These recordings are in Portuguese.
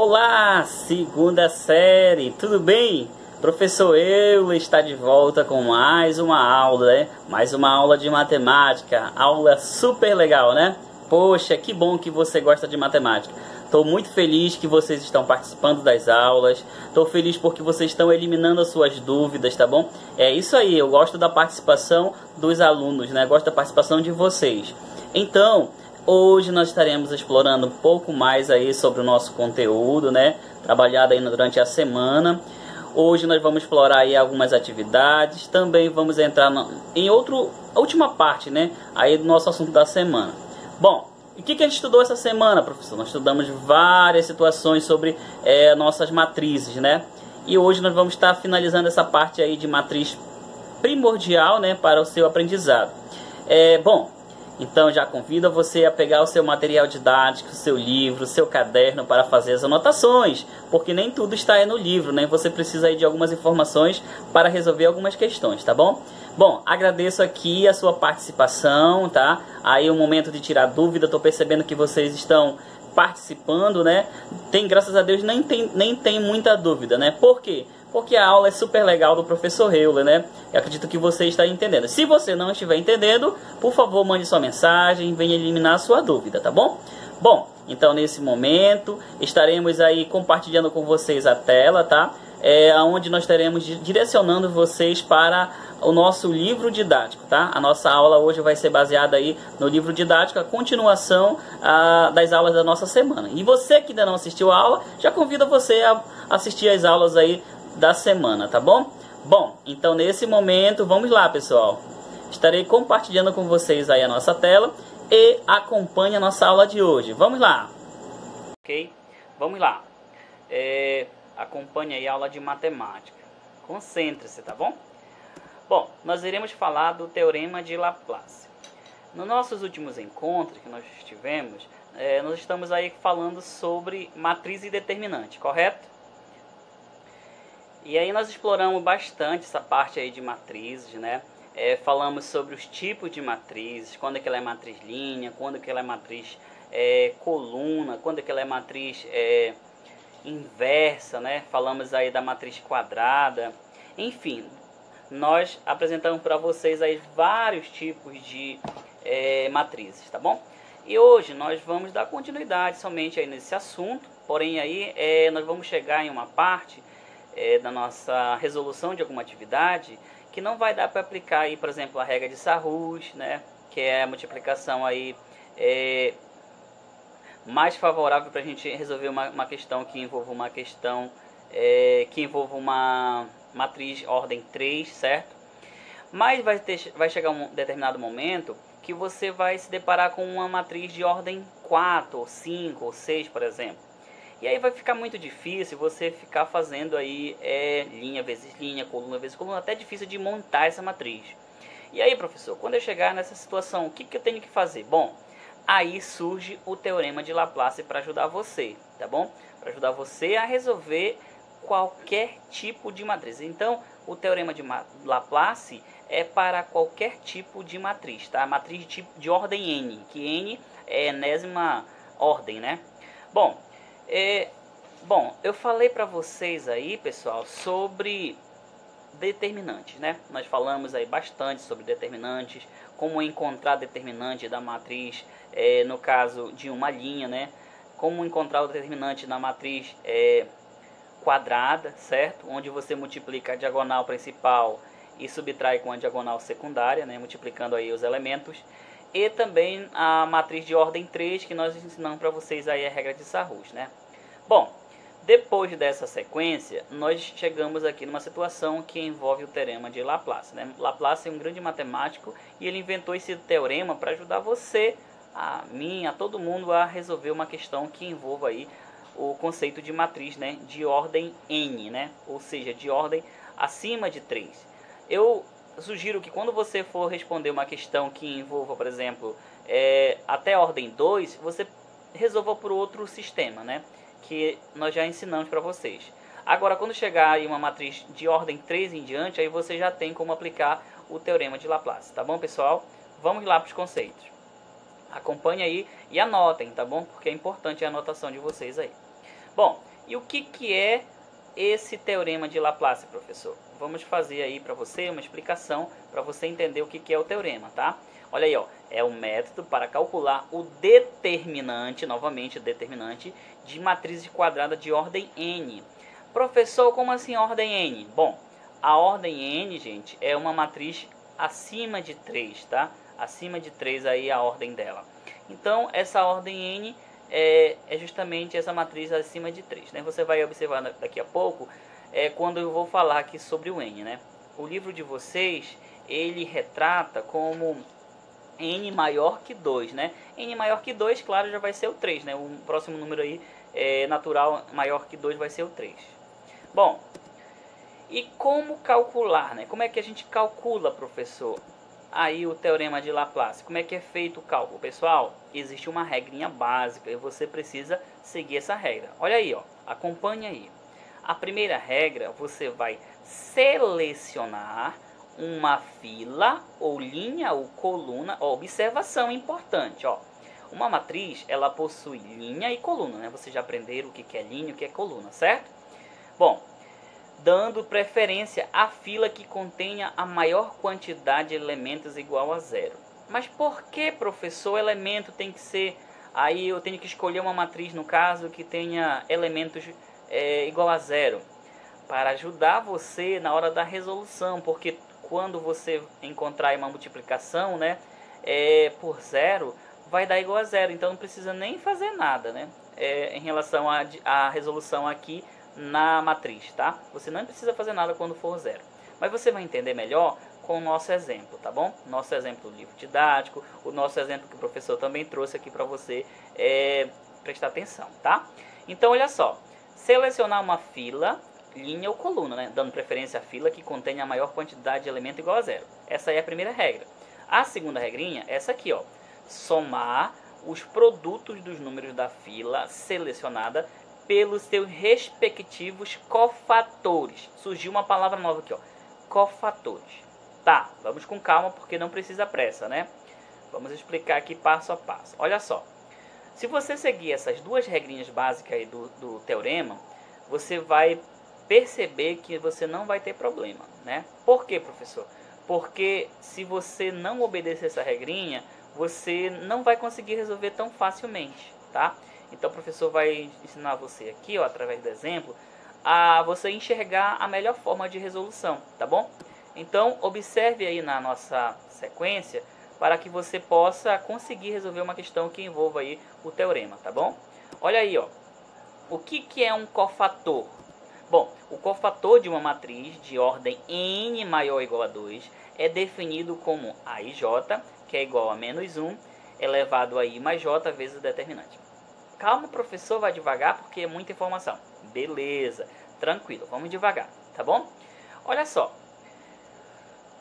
Olá, segunda série, tudo bem? Professor Euler está de volta com mais uma aula, né? Mais uma aula de matemática, aula super legal, né? Poxa, que bom que você gosta de matemática. Estou muito feliz que vocês estão participando das aulas. Estou feliz porque vocês estão eliminando as suas dúvidas, tá bom? É isso aí, eu gosto da participação dos alunos, né? Gosto da participação de vocês. Então, hoje nós estaremos explorando um pouco mais aí sobre o nosso conteúdo, né? Trabalhado aí durante a semana. Hoje nós vamos explorar aí algumas atividades. Também vamos entrar em última parte, né? Aí do nosso assunto da semana. Bom, e o que a gente estudou essa semana, professor? Nós estudamos várias situações sobre nossas matrizes, né? E hoje nós vamos estar finalizando essa parte aí de matriz primordial, né? Para o seu aprendizado. Bom, então já convido você a pegar o seu material didático, o seu livro, o seu caderno para fazer as anotações, porque nem tudo está aí no livro, né? Você precisa aí de algumas informações para resolver algumas questões, tá bom? Bom, agradeço aqui a sua participação, tá? Aí o momento de tirar dúvida, estou percebendo que vocês estão participando, né? Graças a Deus, nem tem muita dúvida, né? Por quê? Porque a aula é super legal do professor Euler, né? Eu acredito que você está entendendo. Se você não estiver entendendo, por favor, mande sua mensagem, venha eliminar a sua dúvida, tá bom? Bom, então nesse momento, estaremos aí compartilhando com vocês a tela, tá? Onde nós estaremos direcionando vocês para o nosso livro didático, tá? A nossa aula hoje vai ser baseada aí no livro didático, a continuação das aulas da nossa semana. E você que ainda não assistiu a aula, já convido você a assistir as aulas aí da semana, tá bom? Bom, então nesse momento, vamos lá, pessoal. Estarei compartilhando com vocês aí a nossa tela e acompanhe a nossa aula de hoje. Vamos lá. Ok? Vamos lá. Acompanhe aí a aula de matemática. Concentre-se, tá bom? Bom, nós iremos falar do Teorema de Laplace. Nos nossos últimos encontros que nós tivemos, nós estamos aí falando sobre matriz e determinante, correto? E aí nós exploramos bastante essa parte aí de matrizes, né? Falamos sobre os tipos de matrizes, quando é que ela é matriz linha, quando é que ela é matriz coluna, quando é que ela é matriz inversa, né? Falamos aí da matriz quadrada, enfim, nós apresentamos para vocês aí vários tipos de matrizes, tá bom? E hoje nós vamos dar continuidade somente aí nesse assunto, porém aí nós vamos chegar em uma parte da nossa resolução de alguma atividade que não vai dar para aplicar aí, por exemplo, a regra de Sarrus, né? Que é a multiplicação aí mais favorável para a gente resolver uma questão que envolva uma matriz ordem 3, certo? Mas vai chegar um determinado momento que você vai se deparar com uma matriz de ordem 4, ou 5, ou 6, por exemplo. E aí vai ficar muito difícil você ficar fazendo aí linha vezes linha, coluna vezes coluna, até difícil de montar essa matriz. E aí, professor, quando eu chegar nessa situação, o que eu tenho que fazer? Bom, aí surge o Teorema de Laplace para ajudar você, tá bom? Para ajudar você a resolver qualquer tipo de matriz. Então, o Teorema de Laplace é para qualquer tipo de matriz, tá? Matriz de ordem n, que n é enésima ordem, né? Bom, eu falei para vocês aí, pessoal, sobre determinantes, né? Nós falamos aí bastante sobre determinantes, como encontrar determinante da matriz, no caso de uma linha, né? Como encontrar o determinante na matriz quadrada, certo? Onde você multiplica a diagonal principal e subtrai com a diagonal secundária, né? Multiplicando aí os elementos. E também a matriz de ordem 3, que nós ensinamos para vocês aí a regra de Sarrus, né? Bom, depois dessa sequência, nós chegamos aqui numa situação que envolve o Teorema de Laplace, né? Laplace é um grande matemático e ele inventou esse teorema para ajudar você, a mim, a todo mundo a resolver uma questão que envolva aí o conceito de matriz, né? De ordem n, né? Ou seja, de ordem acima de 3. Eu sugiro que quando você for responder uma questão que envolva, por exemplo, até a ordem 2, você resolva por outro sistema, né? Que nós já ensinamos para vocês. Agora, quando chegar aí uma matriz de ordem 3 em diante, aí você já tem como aplicar o Teorema de Laplace, tá bom, pessoal? Vamos lá para os conceitos. Acompanhe aí e anotem, tá bom? Porque é importante a anotação de vocês aí. Bom, E o que é esse teorema de Laplace, professor? Vamos fazer aí para você uma explicação para você entender o que é o teorema, tá? Olha aí, ó, é um método para calcular o determinante, novamente o determinante, de matriz quadrada de ordem n. Professor, como assim ordem n? Bom, a ordem n, gente, é uma matriz acima de 3, tá? Acima de 3 aí a ordem dela. Então, essa ordem n é justamente essa matriz acima de 3, né? Você vai observar daqui a pouco, quando eu vou falar aqui sobre o n, né? O livro de vocês, ele retrata como n maior que 2, né? N maior que 2, claro, já vai ser o 3, né? O próximo número aí natural maior que 2 vai ser o 3. Bom, e como calcular, né? Como é que a gente calcula, professor? Aí o teorema de Laplace. Como é que é feito o cálculo, pessoal? Existe uma regrinha básica e você precisa seguir essa regra. Olha aí, ó, acompanhe aí. A primeira regra, você vai selecionar uma fila ou linha ou coluna. Ó, observação importante, ó. Uma matriz, ela possui linha e coluna, né? Vocês já aprenderam o que é linha e o que é coluna, certo? Bom, dando preferência à fila que contenha a maior quantidade de elementos igual a 0. Mas por que, professor, o elemento tem que ser... Aí eu tenho que escolher uma matriz, no caso, que tenha elementos igual a 0. Para ajudar você na hora da resolução, porque quando você encontrar uma multiplicação, né, por 0, vai dar igual a 0. Então não precisa nem fazer nada, né, em relação à resolução aqui na matriz, tá? Você não precisa fazer nada quando for 0. Mas você vai entender melhor com o nosso exemplo, tá bom? Nosso exemplo do livro didático, o nosso exemplo que o professor também trouxe aqui para você prestar atenção, tá? Então, olha só. Selecionar uma fila, linha ou coluna, né? Dando preferência à fila que contém a maior quantidade de elemento igual a 0. Essa aí é a primeira regra. A segunda regrinha é essa aqui, ó. Somar os produtos dos números da fila selecionada pelos seus respectivos cofatores. Surgiu uma palavra nova aqui, ó. Cofatores. Tá, vamos com calma porque não precisa pressa, né? Vamos explicar aqui passo a passo. Olha só. Se você seguir essas duas regrinhas básicas aí do teorema, você vai perceber que você não vai ter problema, né? Por quê, professor? Porque se você não obedecer essa regrinha, você não vai conseguir resolver tão facilmente, tá? Então o professor vai ensinar você aqui, ó, através do exemplo, a você enxergar a melhor forma de resolução, tá bom? Então observe aí na nossa sequência para que você possa conseguir resolver uma questão que envolva aí o teorema, tá bom? Olha aí, ó. O que é um cofator? Bom, o cofator de uma matriz de ordem n maior ou igual a 2 é definido como aij, que é igual a menos 1, elevado a i mais j vezes o determinante. Calma, professor, vai devagar porque é muita informação. Beleza, tranquilo, vamos devagar, tá bom? Olha só,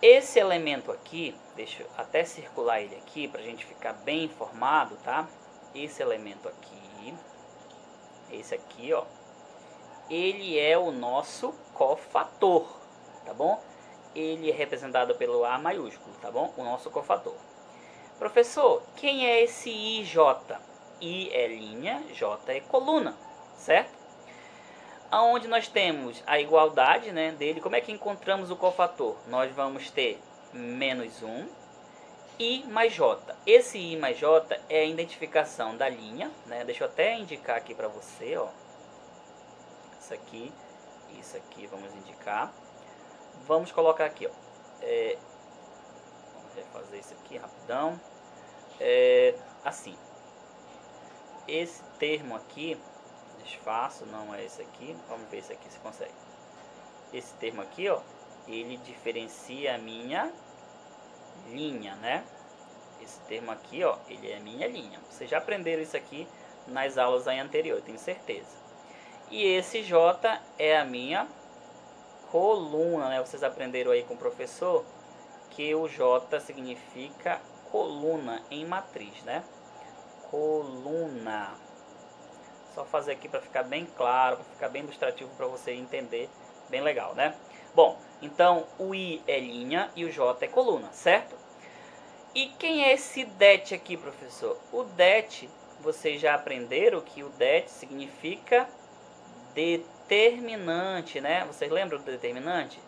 esse elemento aqui, deixa eu até circular ele aqui para a gente ficar bem informado, tá? Esse elemento aqui, esse aqui, ó, ele é o nosso cofator, tá bom? Ele é representado pelo A maiúsculo, tá bom? O nosso cofator. Professor, quem é esse IJ? I é linha, J é coluna, certo? Aonde nós temos a igualdade, né, dele, como é que encontramos o cofator? Nós vamos ter menos 1, I mais J. Esse I mais J é a identificação da linha, né? Deixa eu até indicar aqui para você, ó. Isso aqui vamos indicar. Vamos colocar aqui, ó. Vamos refazer isso aqui rapidão. Assim. Esse termo aqui, desfaço, não é esse aqui. Vamos ver esse aqui se consegue. Esse termo aqui, ó, ele diferencia a minha linha, né? Esse termo aqui, ó, ele é a minha linha. Vocês já aprenderam isso aqui nas aulas aí anteriores, tenho certeza. E esse J é a minha coluna, né? Vocês aprenderam aí com o professor que o J significa coluna em matriz, né? Coluna. Só fazer aqui para ficar bem claro, para ficar bem ilustrativo para você entender, bem legal, né? Bom, então o I é linha e o J é coluna, certo? E quem é esse det aqui, professor? O det, vocês já aprenderam que o det significa determinante, né? Vocês lembram do determinante?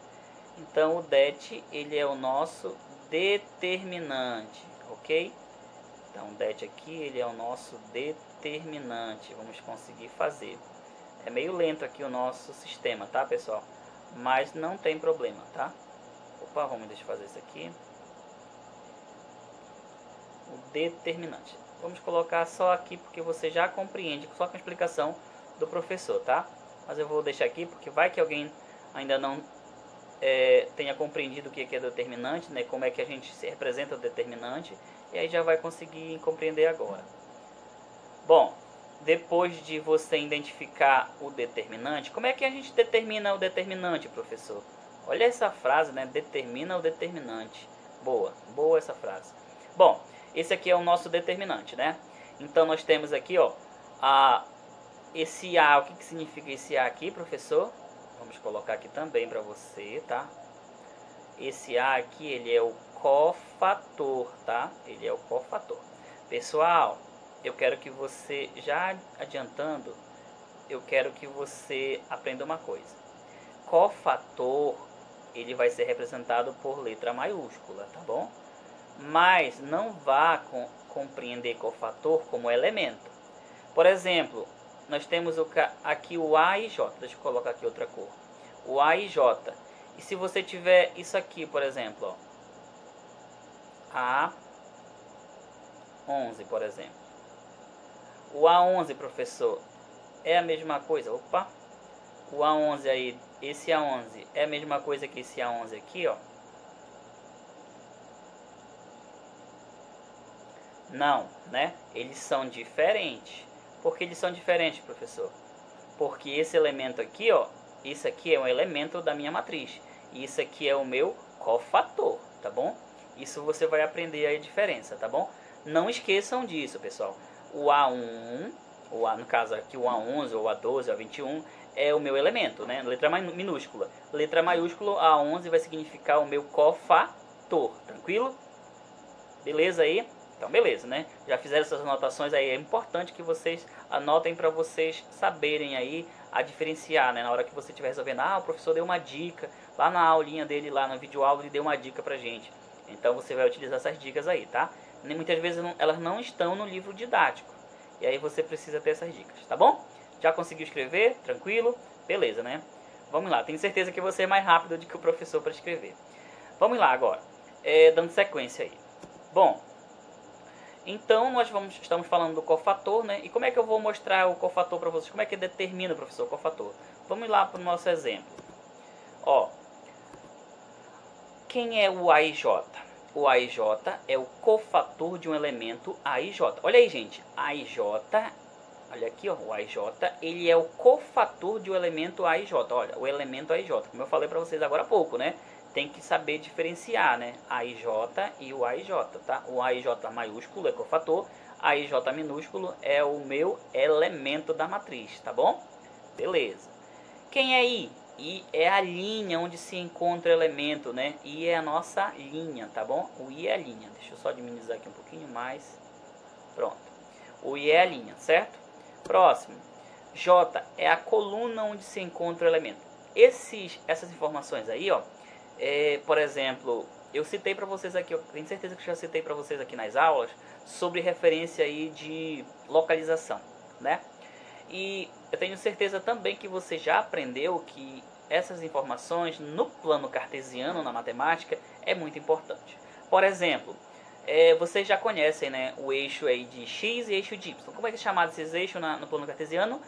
Então o det ele é o nosso determinante, ok? Então o det aqui ele é o nosso determinante. Vamos conseguir fazer. É meio lento aqui o nosso sistema, tá, pessoal? Mas não tem problema, tá? Opa, vamos deixa eu fazer isso aqui. O determinante. Vamos colocar só aqui porque você já compreende, só com a explicação do professor, tá? Mas eu vou deixar aqui porque vai que alguém ainda não tenha compreendido o que é determinante, né? Como é que a gente se representa o determinante, e aí já vai conseguir compreender agora. Bom, depois de você identificar o determinante, como é que a gente determina o determinante, professor? Olha essa frase, né? Determina o determinante. Boa, boa essa frase. Bom, esse aqui é o nosso determinante, né? Então nós temos aqui, ó, esse A. O que significa esse A aqui, professor? Vamos colocar aqui também para você, tá? Esse A aqui, ele é o cofator, tá? Ele é o cofator. Pessoal, eu quero que você, já adiantando, eu quero que você aprenda uma coisa. Cofator, ele vai ser representado por letra maiúscula, tá bom? Mas não vá compreender cofator como elemento. Por exemplo, nós temos aqui o A e J. Deixa eu colocar aqui outra cor. O A e J. E se você tiver isso aqui, por exemplo, ó, A11, por exemplo. O A11, professor, é a mesma coisa. Opa! O A11 aí, esse A11 é a mesma coisa que esse A11 aqui, ó. Não, né? Eles são diferentes. Por que eles são diferentes, professor? Porque esse elemento aqui, ó, isso aqui é um elemento da minha matriz. E isso aqui é o meu cofator, tá bom? Isso você vai aprender aí a diferença, tá bom? Não esqueçam disso, pessoal. O A1, no caso aqui o A11, ou A12, ou A21, é o meu elemento, né? Letra minúscula. Letra maiúscula, A11 vai significar o meu cofator, tranquilo? Beleza aí? Então, beleza, né? Já fizeram essas anotações aí. É importante que vocês anotem para vocês saberem aí a diferenciar, né? Na hora que você estiver resolvendo, o professor deu uma dica. Lá na aulinha dele, lá no vídeo aula, ele deu uma dica pra gente. Então, você vai utilizar essas dicas aí, tá? E muitas vezes elas não estão no livro didático. E aí você precisa ter essas dicas, tá bom? Já conseguiu escrever? Tranquilo? Beleza, né? Vamos lá. Tenho certeza que você é mais rápido do que o professor para escrever. Vamos lá agora. Dando sequência aí. Bom... Então, nós estamos falando do cofator, né? E como é que eu vou mostrar o cofator para vocês? Como é que determina, professor, o cofator? Vamos lá para o nosso exemplo. Ó, quem é o AIJ? O AIJ é o cofator de um elemento AIJ. Olha aí, gente. AIJ, olha aqui, ó, o AIJ, ele é o cofator de um elemento AIJ. Olha, o elemento AIJ, como eu falei para vocês agora há pouco, né? Tem que saber diferenciar, né? AIJ e o AIJ, tá? O AIJ maiúsculo é cofator, AIJ minúsculo é o meu elemento da matriz, tá bom? Beleza. Quem é I? I é a linha onde se encontra o elemento, né? I é a nossa linha, tá bom? O I é a linha. Deixa eu só diminuir aqui um pouquinho mais. Pronto. O I é a linha, certo? Próximo. J é a coluna onde se encontra o elemento. Essas informações aí, ó. Por exemplo, eu citei para vocês aqui, eu tenho certeza que já citei para vocês aqui nas aulas sobre referência aí de localização, né? E eu tenho certeza também que você já aprendeu que essas informações no plano cartesiano, na matemática, é muito importante. Por exemplo, vocês já conhecem, né, o eixo aí de x e eixo de y. Como é que é chamado esses eixos no plano cartesiano?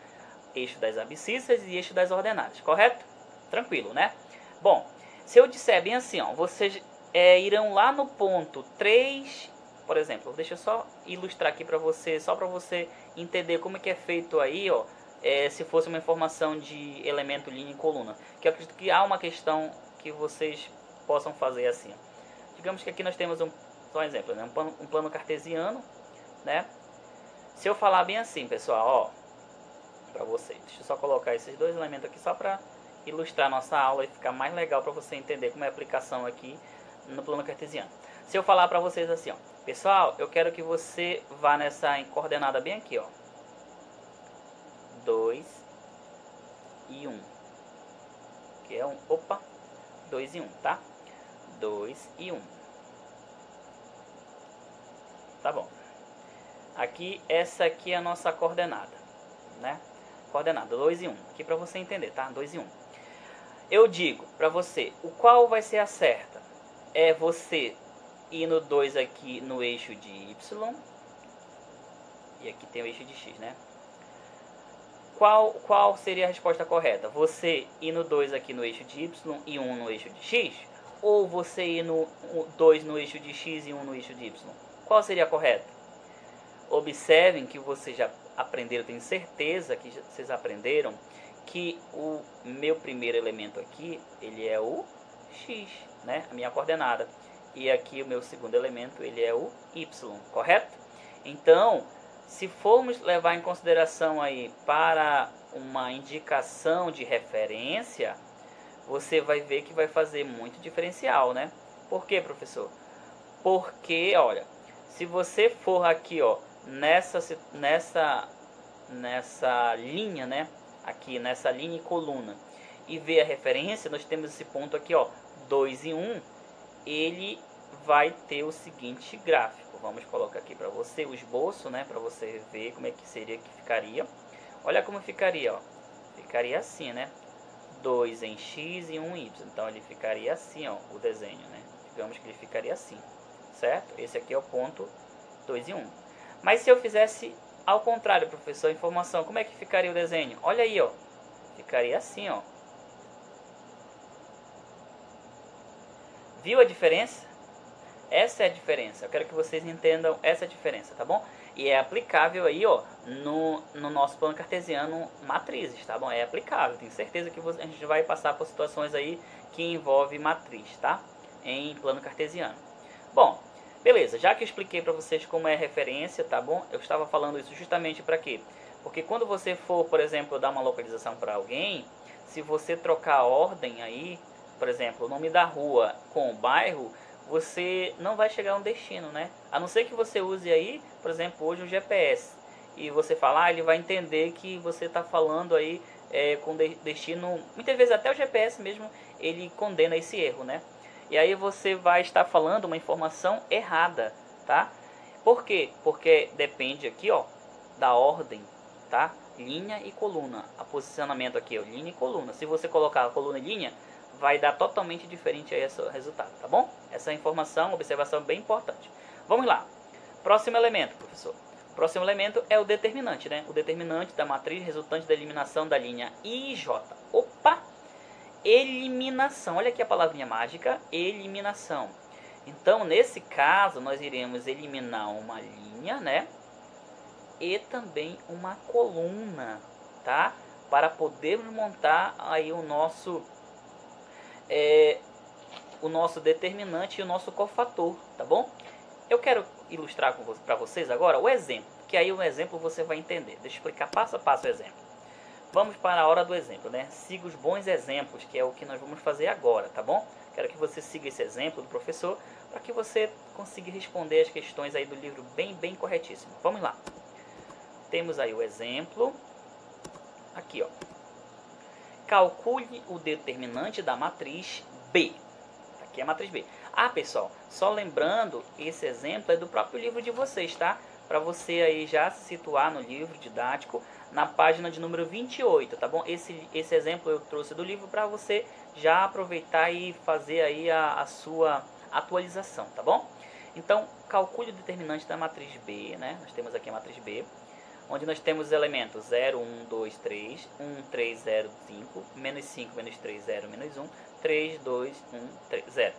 Eixo das abscissas e eixo das ordenadas, correto? Tranquilo, né? Bom, se eu disser bem assim, ó, vocês irão lá no ponto 3, por exemplo, deixa eu só ilustrar aqui para você, só para você entender como é que é feito aí, ó, se fosse uma informação de elemento, linha e coluna. Que eu acredito que há uma questão que vocês possam fazer assim. Ó. Digamos que aqui nós temos só um exemplo, né? um plano cartesiano, né? Se eu falar bem assim, pessoal, ó, para vocês, deixa eu só colocar esses dois elementos aqui só para ilustrar nossa aula e ficar mais legal para você entender como é a aplicação aqui no plano cartesiano. Se eu falar para vocês assim, ó, pessoal, eu quero que você vá nessa coordenada bem aqui, ó, 2, e 1. Que é 2 e 1, tá? 2 e 1. Tá bom. Aqui, essa aqui é a nossa coordenada, né? Coordenada 2 e 1. Aqui para você entender, tá? 2 e 1. Eu digo para você, o qual vai ser a certa? É você ir no 2 aqui no eixo de Y. E aqui tem o eixo de X, né? Qual seria a resposta correta? Você ir no 2 aqui no eixo de Y e 1 no eixo de X? Ou você ir no 2 no eixo de X e 1 no eixo de Y? Qual seria a correta? Observem que vocês já aprenderam, tenho certeza que vocês aprenderam que o meu primeiro elemento aqui, ele é o X, né? A minha coordenada. E aqui o meu segundo elemento, ele é o Y, correto? Então, se formos levar em consideração aí para uma indicação de referência, você vai ver que vai fazer muito diferencial, né? Por quê, professor? Porque, olha, se você for aqui, ó, nessa linha, né? Aqui nessa linha e coluna, e ver a referência, nós temos esse ponto aqui, ó, 2 e 1, ele vai ter o seguinte gráfico. Vamos colocar aqui para você o esboço, né, para você ver como é que seria que ficaria. Olha como ficaria, ó. Ficaria assim, né? 2 em X e 1 em Y. Então ele ficaria assim, ó, o desenho, né? Digamos que ele ficaria assim, certo? Esse aqui é o ponto 2 e 1. Mas se eu fizesse ao contrário, professor, informação, como é que ficaria o desenho? Olha aí, ó. Ficaria assim, ó. Viu a diferença? Essa é a diferença. Eu quero que vocês entendam essa diferença, tá bom? E é aplicável aí, ó, no nosso plano cartesiano matrizes, tá bom? É aplicável. Tenho certeza que a gente vai passar por situações aí que envolve matriz, tá? Em plano cartesiano. Bom, beleza, já que eu expliquei para vocês como é referência, tá bom? Eu estava falando isso justamente para quê? Porque quando você for, por exemplo, dar uma localização para alguém, se você trocar a ordem aí, por exemplo, o nome da rua com o bairro, você não vai chegar a um destino, né? A não ser que você use aí, por exemplo, hoje o GPS. E você falar, ele vai entender que você está falando aí com destino... Muitas vezes até o GPS mesmo, ele condena esse erro, né? E aí você vai estar falando uma informação errada, tá? Por quê? Porque depende aqui, ó, da ordem, tá? Linha e coluna. A posicionamento aqui, ó, linha e coluna. Se você colocar a coluna e linha, vai dar totalmente diferente aí esse resultado, tá bom? Essa informação, observação bem importante. Vamos lá. Próximo elemento, professor. Próximo elemento é o determinante, né? O determinante da matriz resultante da eliminação da linha IJ. Opa! Eliminação. Olha aqui a palavrinha mágica, eliminação. Então, nesse caso, nós iremos eliminar uma linha, né? E também uma coluna, tá? Para podermos montar aí o nosso determinante e o nosso cofator, tá bom? Eu quero ilustrar para vocês agora o exemplo, que aí o exemplo você vai entender. Deixa eu explicar passo a passo o exemplo. Vamos para a hora do exemplo, né? Siga os bons exemplos, que é o que nós vamos fazer agora, tá bom? Quero que você siga esse exemplo do professor, para que você consiga responder as questões aí do livro bem corretíssimo. Vamos lá. Temos aí o exemplo. Aqui, ó. Calcule o determinante da matriz B. Aqui é a matriz B. Ah, pessoal, só lembrando, esse exemplo é do próprio livro de vocês, tá? Para você aí já se situar no livro didático, na página de número 28, tá bom? Esse exemplo eu trouxe do livro para você já aproveitar e fazer aí a sua atualização, tá bom? Então, calcule o determinante da matriz B, né? Nós temos aqui a matriz B, onde nós temos os elementos 0, 1, 2, 3, 1, 3, 0, 5, menos 5, menos 3, 0, menos 1, 3, 2, 1, 3, 0.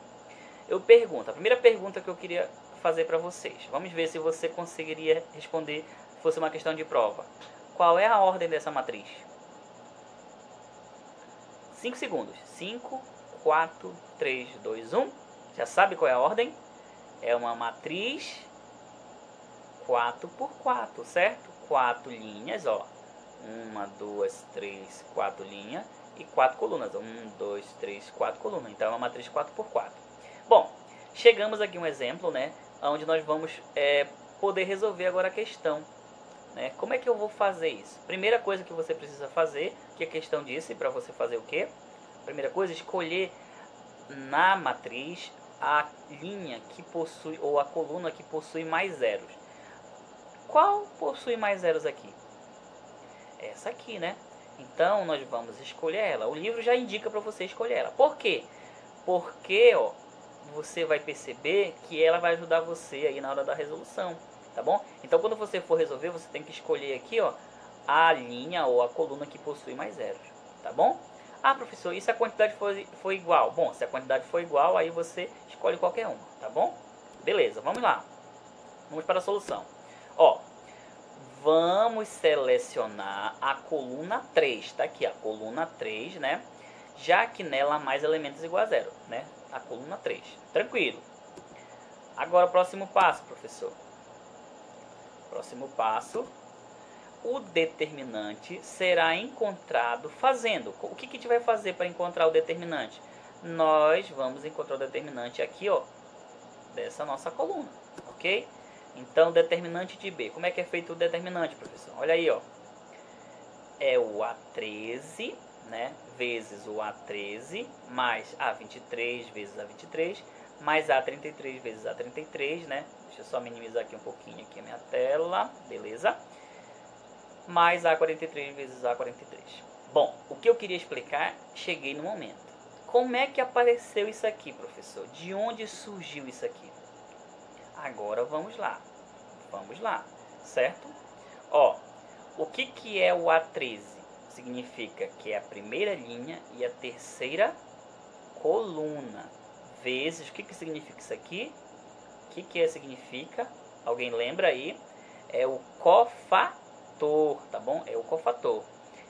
Eu pergunto, a primeira pergunta que eu queria fazer para vocês, vamos ver se você conseguiria responder se fosse uma questão de prova. Qual é a ordem dessa matriz? 5 segundos. 5, 4, 3, 2, 1. Já sabe qual é a ordem? É uma matriz 4 por 4, certo? 4 linhas, ó. 1, 2, 3, 4 linhas e 4 colunas. 1, 2, 3, 4 colunas. Então é uma matriz 4 por 4. Bom, chegamos aqui a um exemplo, né? Onde nós vamos poder resolver agora a questão, né? Como é que eu vou fazer isso? Primeira coisa que você precisa fazer, que a questão disse, para você fazer o quê? Primeira coisa, escolher na matriz a linha que possui, ou a coluna que possui mais zeros. Qual possui mais zeros aqui? Essa aqui, né? Então, nós vamos escolher ela. O livro já indica para você escolher ela. Por quê? Porque, ó, você vai perceber que ela vai ajudar você aí na hora da resolução, tá bom? Então, quando você for resolver, você tem que escolher aqui, ó, a linha ou a coluna que possui mais zeros, tá bom? Ah, professor, e se a quantidade for igual? Bom, se a quantidade for igual, aí você escolhe qualquer uma, tá bom? Beleza, vamos lá. Vamos para a solução. Ó, vamos selecionar a coluna 3, tá aqui, a coluna 3, né? Já que nela há mais elementos igual a zero, né? A coluna 3. Tranquilo. Agora, próximo passo, professor. Próximo passo. O determinante será encontrado fazendo. O que a gente vai fazer para encontrar o determinante? Nós vamos encontrar o determinante aqui, ó, dessa nossa coluna, ok? Então, determinante de B. Como é que é feito o determinante, professor? Olha aí, ó. É o A13, né, vezes o A13, mais A23 vezes A23, mais A33 vezes A33, né? Deixa eu só minimizar aqui um pouquinho aqui a minha tela, beleza? Mais A43 vezes A43. Bom, o que eu queria explicar, cheguei no momento. Como é que apareceu isso aqui, professor? De onde surgiu isso aqui? Agora vamos lá. Vamos lá, certo? Ó, o que é o A13? Significa que é a primeira linha e a terceira coluna. Vezes, o que significa isso aqui? O que significa? Alguém lembra aí? É o cofator, tá bom? É o cofator.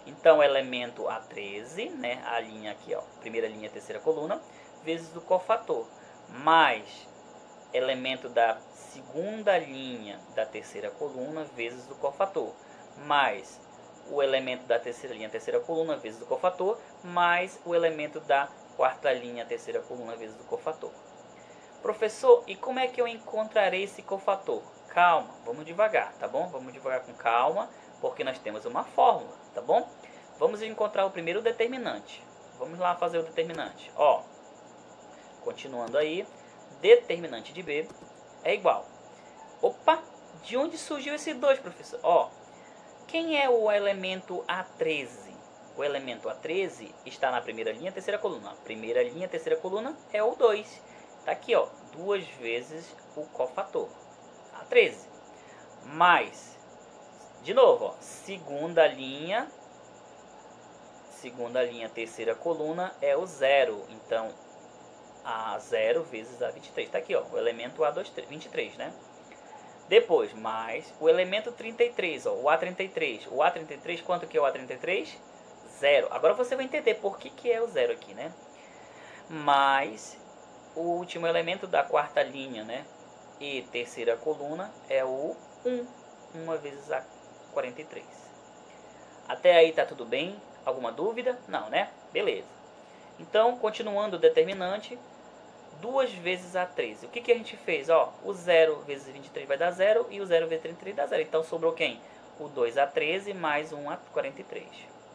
Então, elemento A13, né? A linha aqui, ó, primeira linha, terceira coluna, vezes o cofator, mais elemento da segunda linha da terceira coluna, vezes o cofator, mais o elemento da terceira linha, terceira coluna, vezes o cofator, mais o elemento da quarta linha, terceira coluna, vezes o cofator. Professor, e como é que eu encontrarei esse cofator? Calma, vamos devagar, tá bom? Vamos devagar com calma, porque nós temos uma fórmula, tá bom? Vamos encontrar o primeiro determinante. Vamos lá fazer o determinante. Ó, continuando aí, determinante de B é igual. Opa, de onde surgiu esse 2, professor? Ó, quem é o elemento A13? O elemento A13 está na primeira linha, terceira coluna. A primeira linha, terceira coluna é o 2. Tá aqui, ó, 2 vezes o cofator, A13. Mais, de novo, ó, segunda linha, terceira coluna é o 0. Então, A0 vezes A23. Tá aqui, ó, o elemento A23, né? Depois, mais o elemento 33, ó, o A33. O A33, quanto que é o A33? 0. Agora você vai entender por que é o 0 aqui, né? Mais o último elemento da quarta linha, né? E terceira coluna é o 1. 1 vezes A43. Até aí tá tudo bem? Alguma dúvida? Não, né? Beleza. Então, continuando o determinante, 2 vezes A13. O que a gente fez? Ó, o 0 vezes 23 vai dar 0 e o 0 vezes 33 dá 0. Então, sobrou quem? O 2A13 mais 1A43.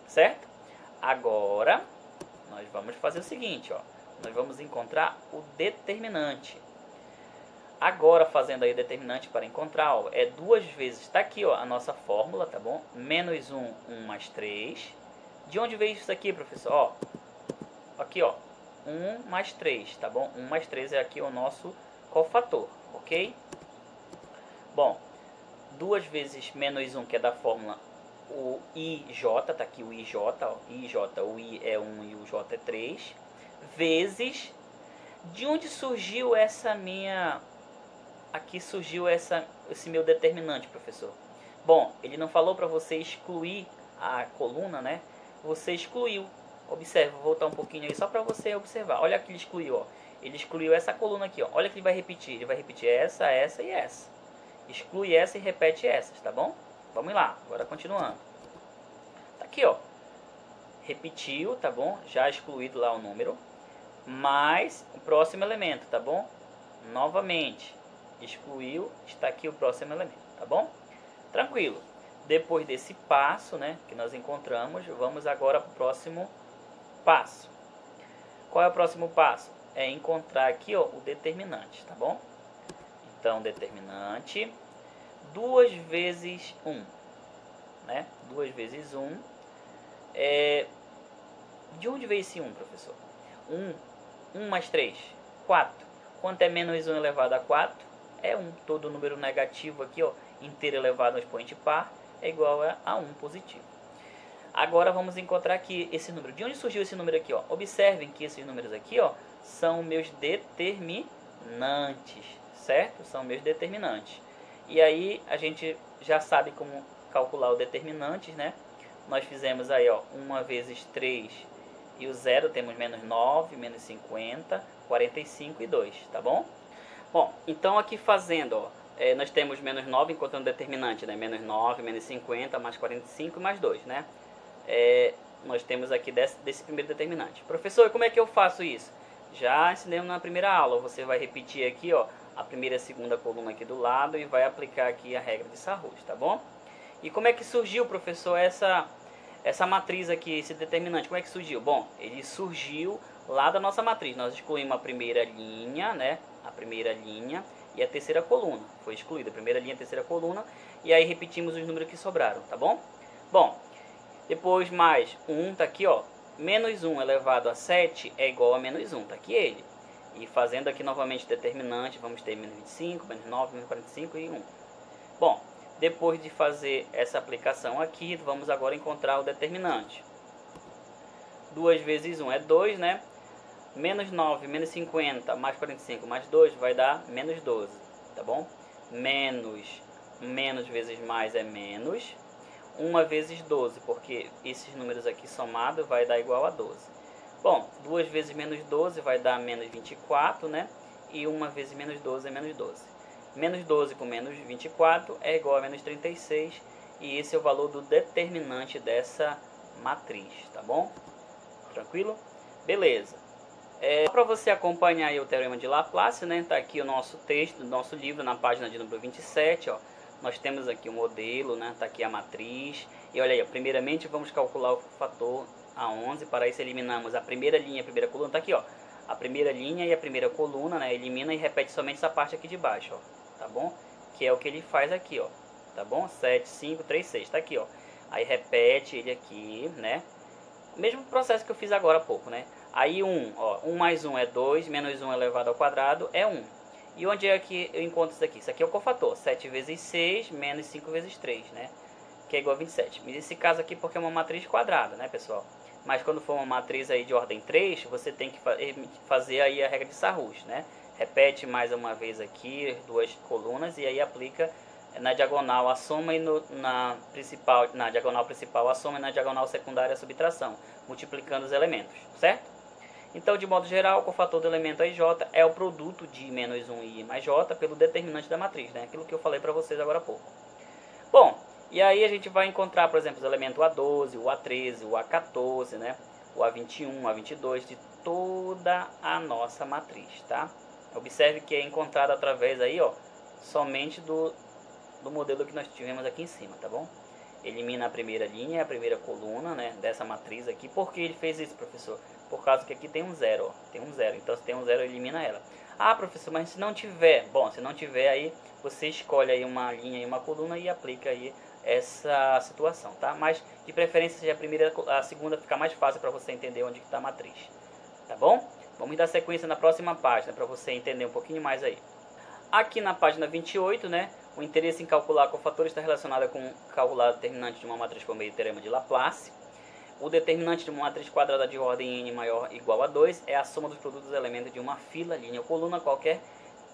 Certo? Agora, nós vamos fazer o seguinte, ó. Nós vamos encontrar o determinante. Agora, fazendo aí o determinante para encontrar, ó, é 2 vezes, está aqui, ó, a nossa fórmula, tá bom? Menos 1, 1 mais 3. De onde veio isso aqui, professor? Ó, aqui, ó, 1 mais 3, tá bom? 1 mais 3 é aqui o nosso cofator, ok? Bom, 2 vezes menos 1, que é da fórmula o IJ, tá aqui o IJ, ó, IJ, o I é 1 e o J é 3, vezes, de onde surgiu essa minha, aqui surgiu esse meu determinante, professor? Bom, ele não falou para você excluir a coluna, né? Você excluiu. Observe, vou voltar um pouquinho aí só para você observar. Olha que ele excluiu, ó. Ele excluiu essa coluna aqui, ó. Olha que ele vai repetir. Ele vai repetir essa, essa e essa. Exclui essa e repete essas, tá bom? Vamos lá, agora continuando. Tá aqui, ó. Repetiu, tá bom? Já excluído lá o número. Mais o próximo elemento, tá bom? Novamente, excluiu, está aqui o próximo elemento, tá bom? Tranquilo. depois desse passo, né, que nós encontramos, vamos agora para o próximo passo. Qual é o próximo passo? É encontrar aqui, ó, o determinante, tá bom? Então, determinante, 2 vezes 1, né? 2 vezes 1. De onde veio esse 1, professor? 1 mais 3, 4. Quanto é menos 1 elevado a 4? É 1. Todo número negativo aqui, ó, inteiro elevado ao expoente par, é igual a 1 positivo. Agora vamos encontrar aqui esse número. De onde surgiu esse número aqui, ó? Observem que esses números aqui, ó, são meus determinantes, certo? São meus determinantes. E aí a gente já sabe como calcular o determinante, né? Nós fizemos aí, ó, 1 vezes 3 e o 0, temos menos 9, menos 50, 45 e 2, tá bom? Bom, então aqui fazendo, ó, nós temos menos 9 encontrando determinante, né? Menos 9, menos 50, mais 45 e mais 2, né? Nós temos aqui desse primeiro determinante. Professor, como é que eu faço isso? Já ensinamos na primeira aula. Você vai repetir aqui, ó, a primeira e a segunda coluna aqui do lado e vai aplicar aqui a regra de Sarrus, tá bom? E como é que surgiu, professor, essa matriz aqui, esse determinante? Como é que surgiu? Bom, ele surgiu lá da nossa matriz. Nós excluímos a primeira linha, né? A primeira linha e a terceira coluna. Foi excluída a primeira linha e a terceira coluna. E aí repetimos os números que sobraram, tá bom? Bom, depois mais 1, tá aqui, ó. Menos 1 elevado a 7 é igual a menos 1, tá aqui ele. E fazendo aqui novamente determinante, vamos ter menos 25, menos 9, menos 45 e 1. Bom, depois de fazer essa aplicação aqui, vamos agora encontrar o determinante. 2 vezes 1 é 2, né? Menos 9, menos 50, mais 45, mais 2 vai dar menos 12, tá bom? Menos vezes mais é menos. 1 vezes 12, porque esses números aqui somados vai dar igual a 12. Bom, 2 vezes menos 12 vai dar menos 24, né? E 1 vezes menos 12 é menos 12. Menos 12 com menos 24 é igual a menos 36. E esse é o valor do determinante dessa matriz, tá bom? Tranquilo? Beleza. Para você acompanhar aí o Teorema de Laplace, né? Tá aqui o nosso texto, do nosso livro, na página de número 27, ó. Nós temos aqui o modelo, né? Tá aqui a matriz. E olha aí, ó, primeiramente vamos calcular o fator A11. Para isso eliminamos a primeira linha e a primeira coluna. Tá aqui, ó. A primeira linha e a primeira coluna, né? Elimina e repete somente essa parte aqui de baixo, ó. Tá bom? Que é o que ele faz aqui, ó. Tá bom? 7, 5, 3, 6. Tá aqui, ó. Aí repete ele aqui, né? Mesmo processo que eu fiz agora há pouco, né? Aí 1, ó. 1 mais 1 é 2, menos 1 elevado ao quadrado é 1. E onde é que eu encontro isso aqui? Isso aqui é o cofator. 7 vezes 6 menos 5 vezes 3, né? Que é igual a 27. Mas nesse caso aqui porque é uma matriz quadrada, né, pessoal? Mas quando for uma matriz aí de ordem 3, você tem que fazer aí a regra de Sarrus, né? Repete mais uma vez aqui as duas colunas e aí aplica na diagonal a soma e na diagonal principal a soma e na diagonal secundária a subtração, multiplicando os elementos, certo? Então, de modo geral, o cofator do elemento aí j é o produto de menos 1 i mais j pelo determinante da matriz, né? Aquilo que eu falei para vocês agora há pouco. Bom, e aí a gente vai encontrar, por exemplo, os elementos A12, o A13, o A14, né? O A21, o A22, de toda a nossa matriz, tá? Observe que é encontrado através aí, ó, somente do modelo que nós tivemos aqui em cima, tá bom? Elimina a primeira linha, a primeira coluna, né, dessa matriz aqui. Por que ele fez isso, professor? Por causa que aqui tem um zero, ó, tem um zero. Então, se tem um zero, elimina ela. Ah, professor, mas se não tiver? Bom, se não tiver aí, você escolhe aí uma linha e uma coluna e aplica aí essa situação, tá? Mas, de preferência, seja a primeira, a segunda, fica mais fácil para você entender onde está a matriz. Tá bom? Vamos dar sequência na próxima página, para você entender um pouquinho mais aí. Aqui na página 28, né? O interesse em calcular cofatores está relacionado com calcular o determinante de uma matriz por meio do teorema de Laplace. O determinante de uma matriz quadrada de ordem n maior ou igual a 2 é a soma dos produtos dos elementos de uma fila, linha ou coluna qualquer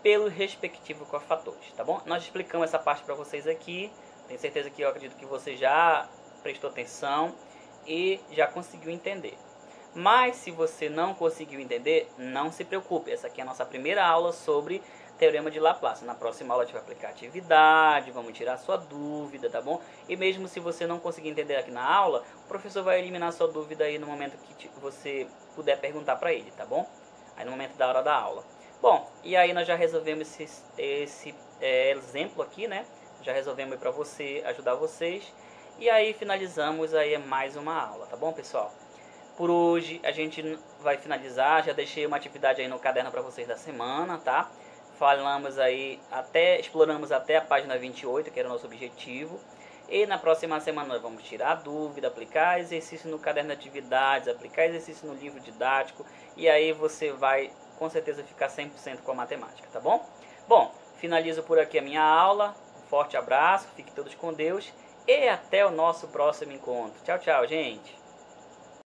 pelos respectivos cofatores, tá bom? Nós explicamos essa parte para vocês aqui. Tenho certeza que eu acredito que você já prestou atenção e já conseguiu entender. Mas se você não conseguiu entender, não se preocupe. Essa aqui é a nossa primeira aula sobre Teorema de Laplace. Na próxima aula a gente vai aplicar atividade, vamos tirar sua dúvida, tá bom? E mesmo se você não conseguir entender aqui na aula, o professor vai eliminar sua dúvida aí no momento que você puder perguntar para ele, tá bom? Aí no momento da hora da aula. Bom, e aí nós já resolvemos esse exemplo aqui, né? Já resolvemos para você, ajudar vocês. E aí finalizamos aí mais uma aula, tá bom, pessoal? Por hoje a gente vai finalizar, já deixei uma atividade aí no caderno para vocês da semana, tá? Falamos aí, exploramos até a página 28, que era o nosso objetivo. E na próxima semana nós vamos tirar a dúvida, aplicar exercício no caderno de atividades, aplicar exercício no livro didático. E aí você vai com certeza ficar 100% com a matemática, tá bom? Bom, finalizo por aqui a minha aula. Um forte abraço, fiquem todos com Deus. E até o nosso próximo encontro. Tchau, tchau, gente!